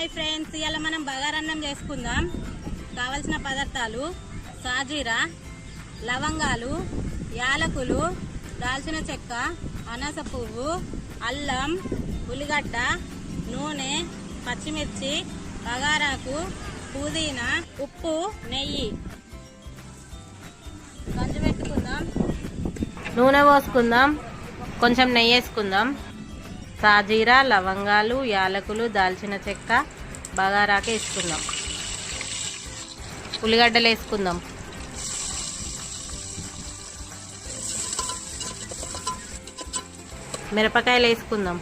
Hi friends, ఇవాళ మనం బగారన్నం చేసుకుందాం. కావలసిన పదార్థాలు: సాజీరా, లవంగాలు, యాలకులు, దాల్చిన చెక్క, అనాస పువ్వు, అల్లం, ఉల్లిగడ్డ, నూనె, పచ్చిమిర్చి, బగారాకు, పుదీనా, ఉప్పు, నెయ్యి. గంజి పెట్టుకుందాం. నూనె పోసుకుందాం, కొంచెం నెయ్యి వేసుకుందాం. సాజీరా, లవంగాలు, యాలకులు, దాల్చిన చెక్క, బగారాకు వేసుకుందాం. ఉల్లిగడ్డలు వేసుకుందాం. మిరపకాయలు వేసుకుందాం.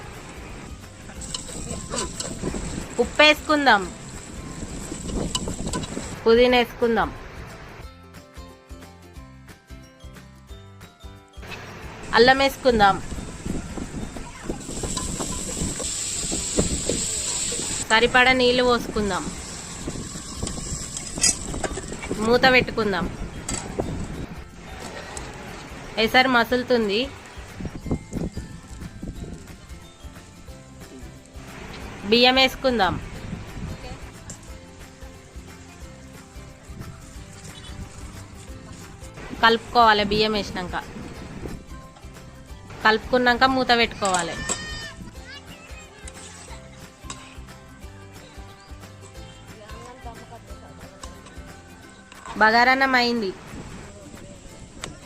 ఉప్పు వేసుకుందాం. పుదీనా వేసుకుందాం. అల్లం వేసుకుందాం. సరిపడా నీళ్లు పోసుకుందాం. మూత పెట్టుకుందాం. ఎసరు మసులుతుంది. బియ్యం వేసుకుందాం. కలుపుకోవాలి. బియ్యం వేసినాక కలుపుకున్నాక మూత పెట్టుకోవాలి. బగారన్నం అయింది.